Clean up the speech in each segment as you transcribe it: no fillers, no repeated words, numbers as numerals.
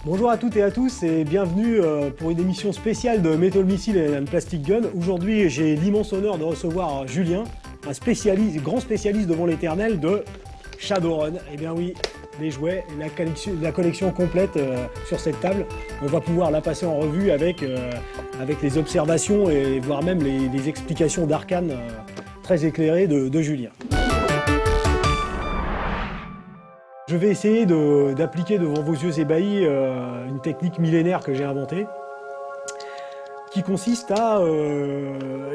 Bonjour à toutes et à tous et bienvenue pour une émission spéciale de Metal Missile and Plastic Gun. Aujourd'hui, j'ai l'immense honneur de recevoir Julien, un spécialiste, grand spécialiste devant l'éternel de Shadowrun. Eh bien oui, les jouets, la collection complète sur cette table. On va pouvoir la passer en revue avec les observations et voire même les explications d'arcane très éclairées de Julien. Je vais essayer d'appliquer devant vos yeux ébahis une technique millénaire que j'ai inventée, qui consiste à,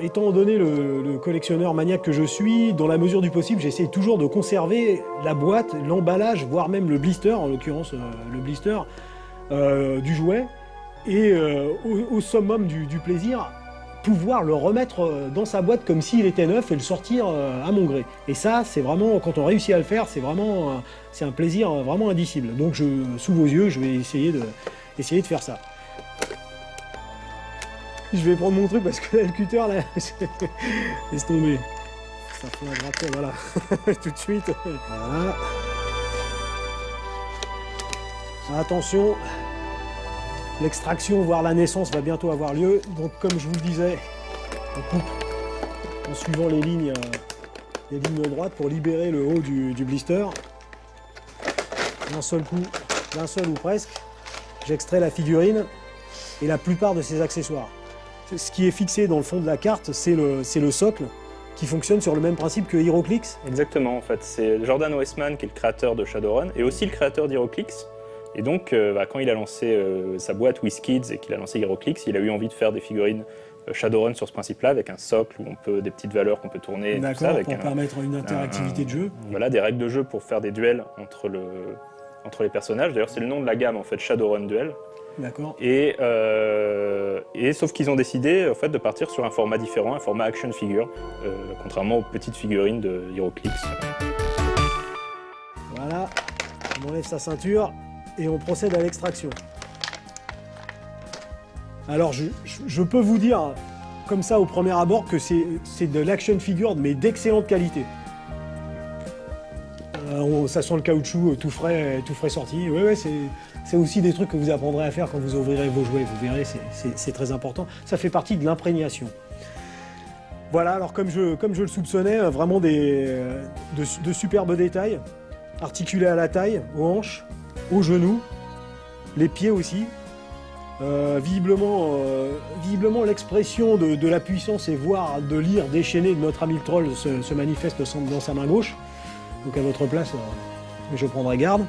étant donné le collectionneur maniaque que je suis, dans la mesure du possible, j'essaie toujours de conserver la boîte, l'emballage, voire même le blister, en l'occurrence le blister, du jouet, et au summum du plaisir, pouvoir le remettre dans sa boîte comme s'il était neuf et le sortir à mon gré. Et ça, c'est vraiment, quand on réussit à le faire, c'est un plaisir vraiment indicible. Donc sous vos yeux, je vais essayer de faire ça. Je vais prendre mon truc parce que là, le cutter, là, laisse tomber. Ça fait un gratter, voilà. Tout de suite. Voilà. Attention. L'extraction, voire la naissance, va bientôt avoir lieu. Donc, comme je vous le disais, on coupe en suivant les lignes droites pour libérer le haut du blister. D'un seul coup, d'un seul ou presque, j'extrais la figurine et la plupart de ses accessoires. Ce qui est fixé dans le fond de la carte, c'est le socle qui fonctionne sur le même principe que HeroClix. Exactement, en fait. C'est Jordan Weissman qui est le créateur de Shadowrun et aussi le créateur d'HeroClix. Et donc, quand il a lancé sa boîte WizKids et qu'il a lancé HeroClix, il a eu envie de faire des figurines Shadowrun sur ce principe-là, avec un socle où on peut des petites valeurs qu'on peut tourner. D'accord, pour permettre une interactivité de jeu. Voilà, des règles de jeu pour faire des duels entre les personnages. D'ailleurs, c'est le nom de la gamme, en fait, Shadowrun Duel. D'accord. Et sauf qu'ils ont décidé, en fait, de partir sur un format différent, un format action figure, contrairement aux petites figurines de HeroClix. Voilà, on enlève sa ceinture. Et on procède à l'extraction. Alors je peux vous dire, comme ça au premier abord, que c'est de l'action figure, mais d'excellente qualité. Ça sent le caoutchouc tout frais sorti. Ouais, c'est aussi des trucs que vous apprendrez à faire quand vous ouvrirez vos jouets. Vous verrez, c'est très important. Ça fait partie de l'imprégnation. Voilà, alors comme je le soupçonnais, vraiment de superbes détails, articulés à la taille, aux hanches, aux genoux, les pieds aussi. Visiblement l'expression de la puissance et voire de l'ire déchaînée de notre ami le troll se manifeste dans sa main gauche. Donc à votre place, je prendrai garde.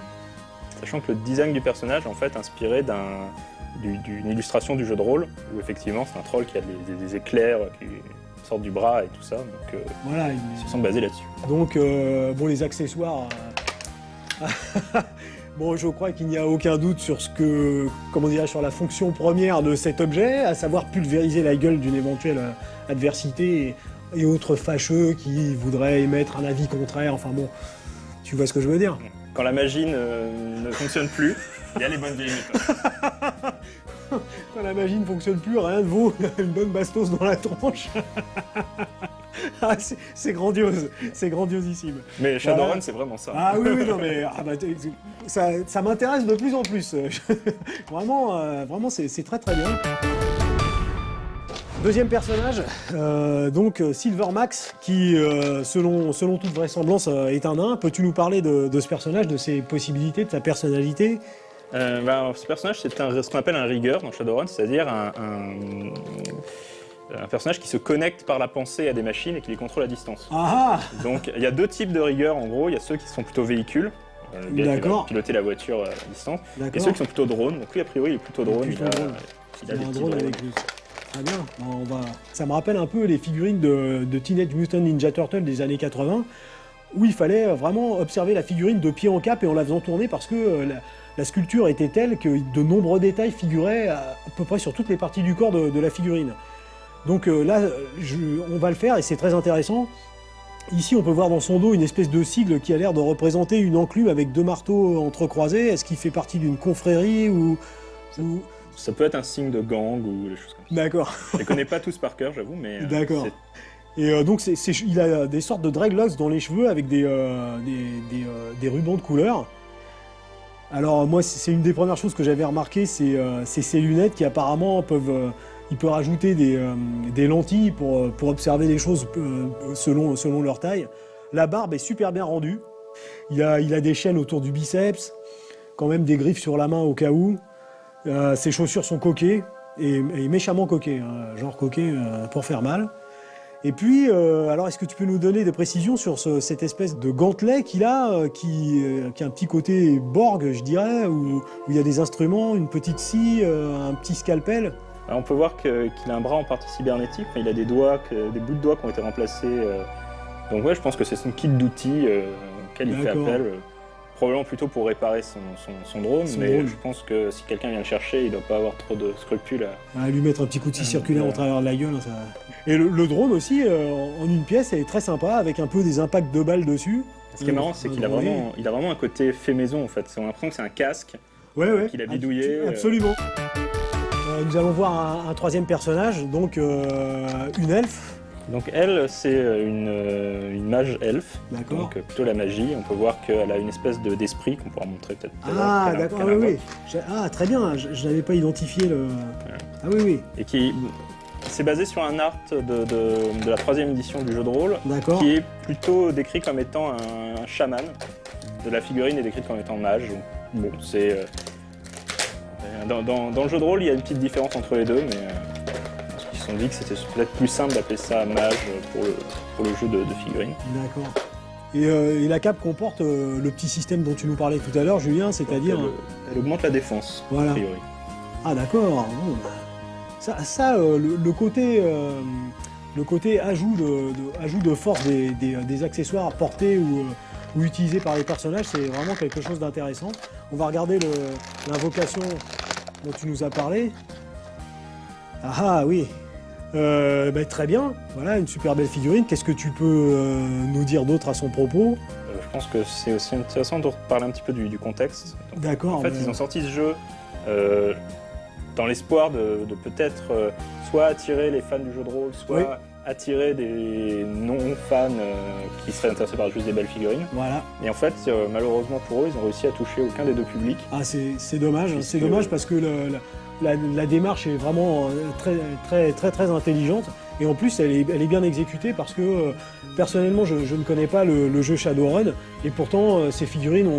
Sachant que le design du personnage est en fait inspiré d'une illustration du jeu de rôle, où effectivement c'est un troll qui a des éclairs qui sortent du bras et tout ça. Donc voilà, ils se sont basés là-dessus. Donc bon, les accessoires... Bon, je crois qu'il n'y a aucun doute sur sur la fonction première de cet objet, à savoir pulvériser la gueule d'une éventuelle adversité et autres fâcheux qui voudraient émettre un avis contraire. Enfin bon, tu vois ce que je veux dire. Quand la magie ne fonctionne plus, il y a les bonnes vieilles méthodes. Quand la magie ne fonctionne plus, rien ne vaut une bonne bastos dans la tronche. Ah, c'est grandiose, c'est grandiosissime. Mais Shadowrun, voilà. C'est vraiment ça. Ah oui, non mais ça m'intéresse de plus en plus. Vraiment, c'est très très bien. Deuxième personnage, donc Silvermax, qui selon toute vraisemblance est un nain. Peux-tu nous parler de ce personnage, de ses possibilités, de sa personnalité ? Ce personnage, c'est ce qu'on appelle un rigueur dans Shadowrun, c'est-à-dire un personnage qui se connecte par la pensée à des machines et qui les contrôle à distance. Ah. Donc il y a deux types de rigueurs en gros, il y a ceux qui sont plutôt véhicules, qui vont piloter la voiture à distance, et ceux qui sont plutôt drones. Donc lui a priori il est plutôt drone, il a des petits drones avec lui. Très bien, ça me rappelle un peu les figurines de Teenage Mutant Ninja Turtles des années 80, où il fallait vraiment observer la figurine de pied en cap et en la faisant tourner parce que la sculpture était telle que de nombreux détails figuraient à peu près sur toutes les parties du corps de la figurine. Donc là, on va le faire et c'est très intéressant. Ici, on peut voir dans son dos une espèce de sigle qui a l'air de représenter une enclume avec deux marteaux entrecroisés. Est-ce qu'il fait partie d'une confrérie ou... Ça peut être un signe de gang ou des choses comme ça. D'accord. Je les connais pas tous par cœur, j'avoue, mais... D'accord. Et donc, il a des sortes de dreadlocks dans les cheveux avec des rubans de couleur. Alors moi, c'est une des premières choses que j'avais remarqué, c'est ces lunettes qui apparemment il peut rajouter des lentilles pour observer les choses selon leur taille. La barbe est super bien rendue. Il a des chaînes autour du biceps, quand même des griffes sur la main au cas où. Ses chaussures sont coquées, et méchamment coquées, hein, genre coquées pour faire mal. Et puis, alors est-ce que tu peux nous donner des précisions sur cette espèce de gantelet qu'il a, qui a un petit côté Borg, je dirais, où il y a des instruments, une petite scie, un petit scalpel? Alors, on peut voir qu'il a un bras en partie cybernétique, il a des bouts de doigts qui ont été remplacés. Donc ouais, je pense que c'est son kit d'outils auquel il fait appel. Probablement plutôt pour réparer son drone, mais je pense que si quelqu'un vient le chercher, il ne doit pas avoir trop de scrupules à lui mettre un petit coup de scie circulaire au travers de la gueule. Ça... Et le drone aussi, en une pièce, est très sympa, avec un peu des impacts de balles dessus. Ce qui est marrant, c'est qu'il a vraiment un côté fait maison en fait. On a l'impression que c'est un casque qu'il a bidouillé. Absolument. Nous allons voir un troisième personnage, donc une elfe. Donc elle, c'est une mage elfe, donc plutôt la magie. On peut voir qu'elle a une espèce d'esprit qu'on pourra montrer peut-être. Ah d'accord, oui. Ah très bien, je n'avais pas identifié le... Ouais. Ah oui. Et c'est basé sur un art de la 3e édition du jeu de rôle, qui est plutôt décrit comme étant un chaman. De la figurine est décrite comme étant mage. Bon, c'est... Dans le jeu de rôle, il y a une petite différence entre les deux, mais... Ils se sont dit que c'était peut-être plus simple d'appeler ça mage pour le jeu de figurines. D'accord. Et la cape comporte le petit système dont tu nous parlais tout à l'heure, Julien, c'est-à-dire... Elle augmente la défense, a priori. Ah d'accord. Bon, le côté ajout de force des accessoires portés ou utilisés par les personnages, c'est vraiment quelque chose d'intéressant. On va regarder l'invocation dont tu nous as parlé. Ah oui. Très bien, voilà, une super belle figurine. Qu'est-ce que tu peux nous dire d'autre à son propos? Je pense que c'est aussi intéressant de parler un petit peu du contexte. D'accord. En fait, ils ont sorti ce jeu dans l'espoir de peut-être soit attirer les fans du jeu de rôle, soit attirer des non-fans qui seraient intéressés par juste des belles figurines. Voilà. Et en fait, malheureusement pour eux, ils ont réussi à toucher aucun des deux publics. Ah, c'est dommage. C'est dommage parce que la démarche est vraiment très intelligente, et en plus elle est bien exécutée parce que personnellement je ne connais pas le jeu Shadowrun, et pourtant ces figurines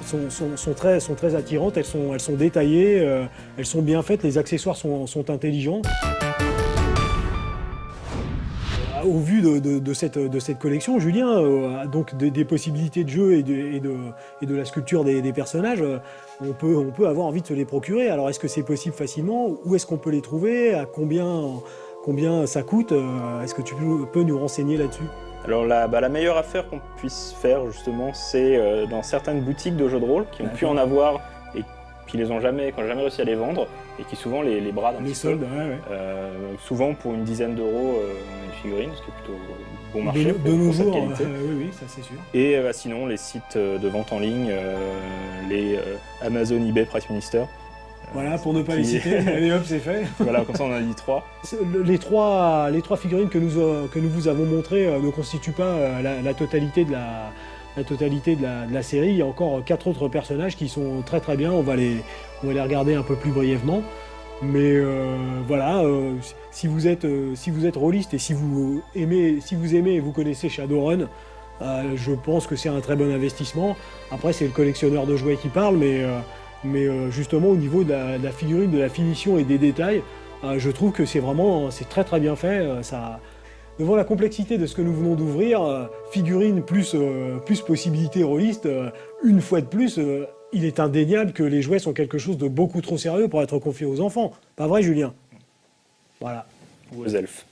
sont très attirantes, elles sont détaillées, elles sont bien faites, les accessoires sont intelligents. Au vu de cette collection, Julien, donc des possibilités de jeu et de la sculpture des personnages, on peut avoir envie de se les procurer. Alors est-ce que c'est possible facilement? Où est-ce qu'on peut les trouver? À combien ça coûte? Est-ce que tu peux nous renseigner là-dessus? Alors la meilleure affaire qu'on puisse faire justement, c'est dans certaines boutiques de jeux de rôle qui ont pu en avoir et qui n'ont jamais réussi à les vendre, et qui souvent les bradent un petit peu. Souvent pour une dizaine d'euros une figurine, ce qui est plutôt bon marché de nos pour cette jours, qualité. Oui, ça c'est sûr. Et sinon les sites de vente en ligne, les Amazon, eBay, Price Minister. Voilà, pour ne pas les citer, allez hop, c'est fait. Voilà, comme ça on en a dit 3. Les trois figurines que nous vous avons montrées ne constituent pas la totalité de la série. Il y a encore 4 autres personnages qui sont très bien, on va les regarder un peu plus brièvement. Mais voilà, si vous êtes rôliste et si vous aimez et vous connaissez Shadowrun, je pense que c'est un très bon investissement. Après, c'est le collectionneur de jouets qui parle, mais justement au niveau de la figurine, de la finition et des détails, je trouve que c'est très bien fait. Devant la complexité de ce que nous venons d'ouvrir, figurine plus possibilité rôliste, une fois de plus, il est indéniable que les jouets sont quelque chose de beaucoup trop sérieux pour être confiés aux enfants. Pas vrai, Julien? Voilà. Ou aux elfes.